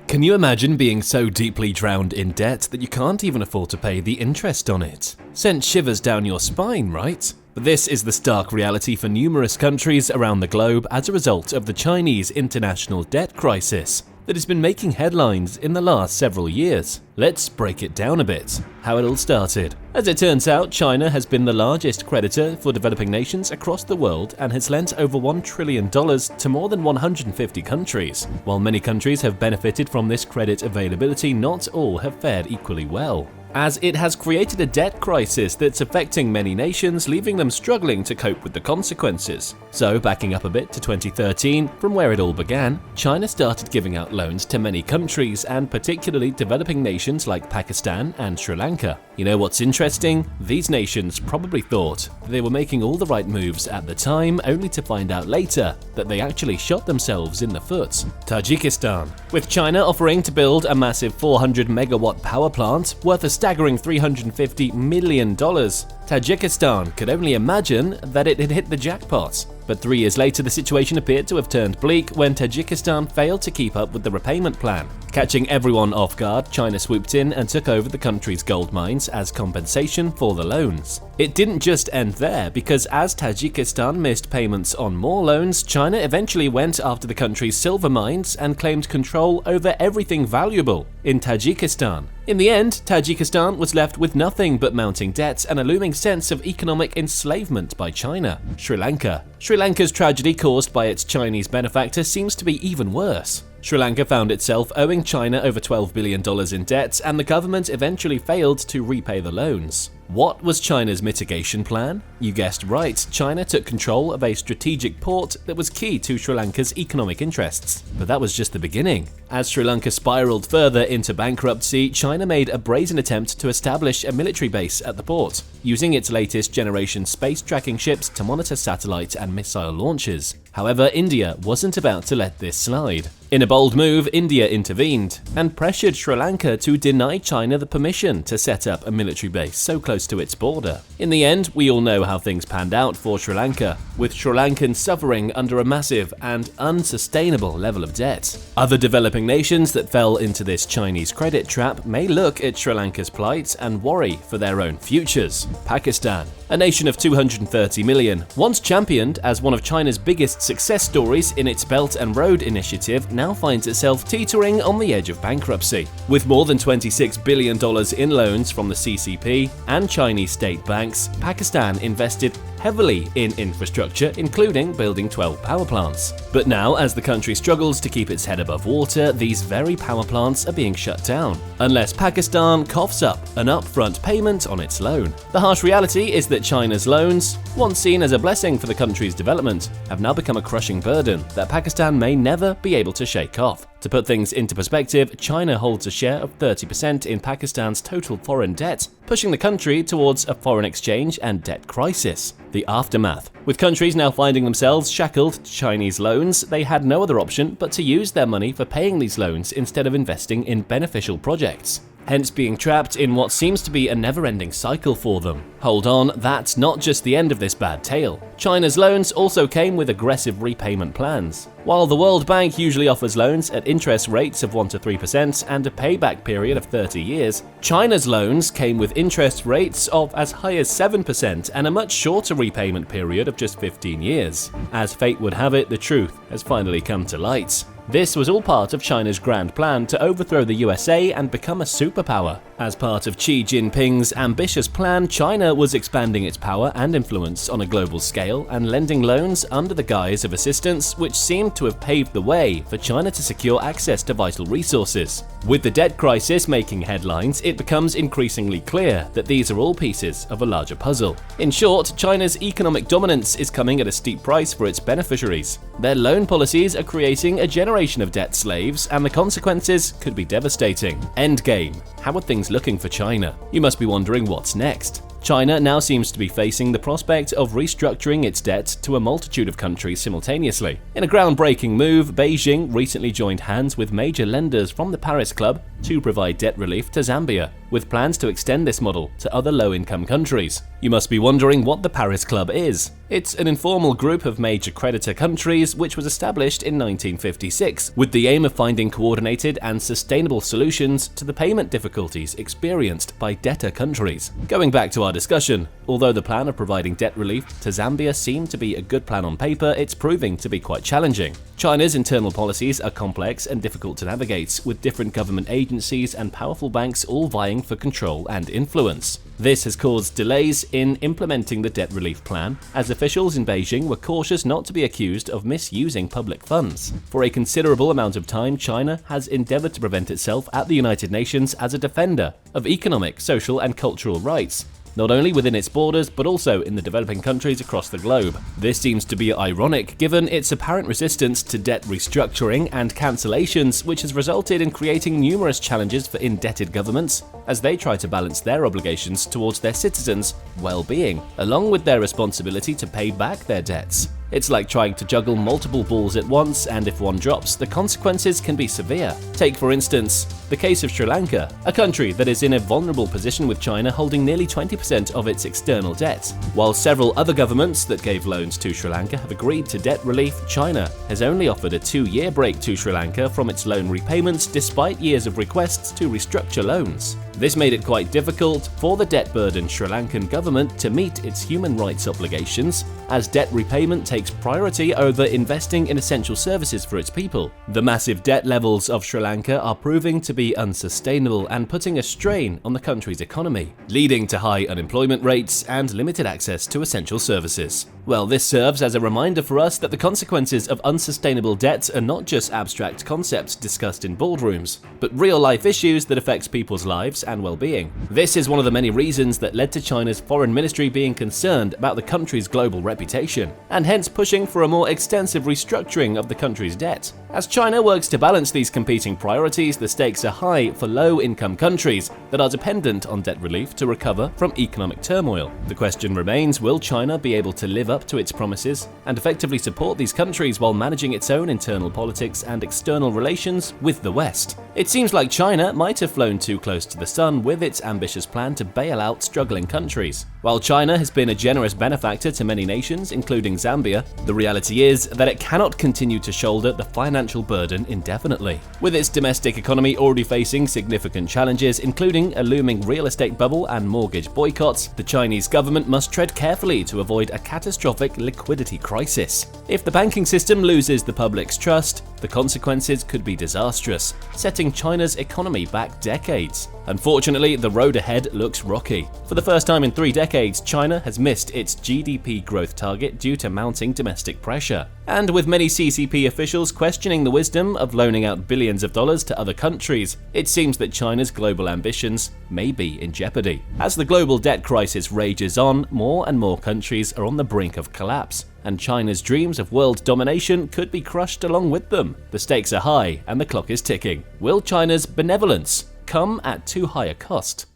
Can you imagine being so deeply drowned in debt that you can't even afford to pay the interest on it? Sent shivers down your spine, right? But this is the stark reality for numerous countries around the globe as a result of the Chinese international debt crisis that has been making headlines in the last several years. Let's break it down a bit. How it all started. As it turns out, China has been the largest creditor for developing nations across the world and has lent over $1 trillion to more than 150 countries. While many countries have benefited from this credit availability, not all have fared equally well, as it has created a debt crisis that's affecting many nations, leaving them struggling to cope with the consequences. So, backing up a bit to 2013, from where it all began, China started giving out loans to many countries, and particularly developing nations like Pakistan and Sri Lanka. You know what's interesting? These nations probably thought they were making all the right moves at the time, only to find out later that they actually shot themselves in the foot. Tajikistan. With China offering to build a massive 400 megawatt power plant worth a staggering $350 million, Tajikistan could only imagine that it had hit the jackpot. But 3 years later, the situation appeared to have turned bleak when Tajikistan failed to keep up with the repayment plan. Catching everyone off guard, China swooped in and took over the country's gold mines as compensation for the loans. It didn't just end there, because as Tajikistan missed payments on more loans, China eventually went after the country's silver mines and claimed control over everything valuable in Tajikistan. In the end, Tajikistan was left with nothing but mounting debts and a looming sense of economic enslavement by China. Sri Lanka. Sri Lanka's tragedy caused by its Chinese benefactor seems to be even worse. Sri Lanka found itself owing China over $12 billion in debt, and the government eventually failed to repay the loans. What was China's mitigation plan? You guessed right, China took control of a strategic port that was key to Sri Lanka's economic interests. But that was just the beginning. As Sri Lanka spiraled further into bankruptcy, China made a brazen attempt to establish a military base at the port, using its latest generation space tracking ships to monitor satellite and missile launches. However, India wasn't about to let this slide. In a bold move, India intervened and pressured Sri Lanka to deny China the permission to set up a military base so close to its border. In the end, we all know how things panned out for Sri Lanka, with Sri Lankans suffering under a massive and unsustainable level of debt. Other developing nations that fell into this Chinese credit trap may look at Sri Lanka's plight and worry for their own futures. Pakistan. A nation of 230 million, once championed as one of China's biggest success stories in its Belt and Road Initiative, now finds itself teetering on the edge of bankruptcy. With more than $26 billion in loans from the CCP and Chinese state banks, Pakistan invested heavily in infrastructure, including building 12 power plants. But now, as the country struggles to keep its head above water, these very power plants are being shut down, unless Pakistan coughs up an upfront payment on its loan. The harsh reality is that China's loans, once seen as a blessing for the country's development, have now become a crushing burden that Pakistan may never be able to shake off. To put things into perspective, China holds a share of 30% in Pakistan's total foreign debt, pushing the country towards a foreign exchange and debt crisis. The aftermath. With countries now finding themselves shackled to Chinese loans, they had no other option but to use their money for paying these loans instead of investing in beneficial projects, hence being trapped in what seems to be a never-ending cycle for them. Hold on, that's not just the end of this bad tale. China's loans also came with aggressive repayment plans. While the World Bank usually offers loans at interest rates of 1 to 3% and a payback period of 30 years, China's loans came with interest rates of as high as 7% and a much shorter repayment period of just 15 years. As fate would have it, the truth has finally come to light. This was all part of China's grand plan to overthrow the USA and become a superpower. As part of Xi Jinping's ambitious plan, China was expanding its power and influence on a global scale and lending loans under the guise of assistance, which seemed to have paved the way for China to secure access to vital resources. With the debt crisis making headlines, it becomes increasingly clear that these are all pieces of a larger puzzle. In short, China's economic dominance is coming at a steep price for its beneficiaries. Their loan policies are creating a generation of debt slaves, and the consequences could be devastating. Endgame. How are things looking for China? You must be wondering what's next. China now seems to be facing the prospect of restructuring its debt to a multitude of countries simultaneously. In a groundbreaking move, Beijing recently joined hands with major lenders from the Paris Club to provide debt relief to Zambia. with plans to extend this model to other low-income countries. You must be wondering what the Paris Club is. It's an informal group of major creditor countries which was established in 1956 with the aim of finding coordinated and sustainable solutions to the payment difficulties experienced by debtor countries. Going back to our discussion, although the plan of providing debt relief to Zambia seemed to be a good plan on paper, it's proving to be quite challenging. China's internal policies are complex and difficult to navigate, with different government agencies and powerful banks all vying for control and influence. This has caused delays in implementing the debt relief plan, as officials in Beijing were cautious not to be accused of misusing public funds. For a considerable amount of time, China has endeavored to present itself at the United Nations as a defender of economic, social, and cultural rights, not only within its borders but also in the developing countries across the globe. This seems to be ironic given its apparent resistance to debt restructuring and cancellations, which has resulted in creating numerous challenges for indebted governments as they try to balance their obligations towards their citizens' well-being, along with their responsibility to pay back their debts. It's like trying to juggle multiple balls at once, and if one drops, the consequences can be severe. Take, for instance, the case of Sri Lanka, a country that is in a vulnerable position with China holding nearly 20% of its external debt. While several other governments that gave loans to Sri Lanka have agreed to debt relief, China has only offered a 2-year break to Sri Lanka from its loan repayments despite years of requests to restructure loans. This made it quite difficult for the debt-burdened Sri Lankan government to meet its human rights obligations, as debt repayment takes priority over investing in essential services for its people. The massive debt levels of Sri Lanka are proving to be unsustainable and putting a strain on the country's economy, leading to high unemployment rates and limited access to essential services. Well, this serves as a reminder for us that the consequences of unsustainable debt are not just abstract concepts discussed in boardrooms, but real-life issues that affect people's lives and well-being. This is one of the many reasons that led to China's foreign ministry being concerned about the country's global reputation, and hence pushing for a more extensive restructuring of the country's debt. As China works to balance these competing priorities, the stakes are high for low-income countries that are dependent on debt relief to recover from economic turmoil. The question remains, will China be able to live up to its promises and effectively support these countries while managing its own internal politics and external relations with the West? It seems like China might have flown too close to the sun with its ambitious plan to bail out struggling countries. While China has been a generous benefactor to many nations, including Zambia, the reality is that it cannot continue to shoulder the financial burden indefinitely. With its domestic economy already facing significant challenges, including a looming real estate bubble and mortgage boycotts, the Chinese government must tread carefully to avoid a catastrophic liquidity crisis. If the banking system loses the public's trust, the consequences could be disastrous, setting China's economy back decades. Unfortunately, the road ahead looks rocky. For the first time in 3 decades, China has missed its GDP growth target due to mounting domestic pressure. And with many CCP officials questioning the wisdom of loaning out billions of dollars to other countries, it seems that China's global ambitions may be in jeopardy. As the global debt crisis rages on, more and more countries are on the brink of collapse, and China's dreams of world domination could be crushed along with them. The stakes are high and the clock is ticking. Will China's benevolence come at too high a cost?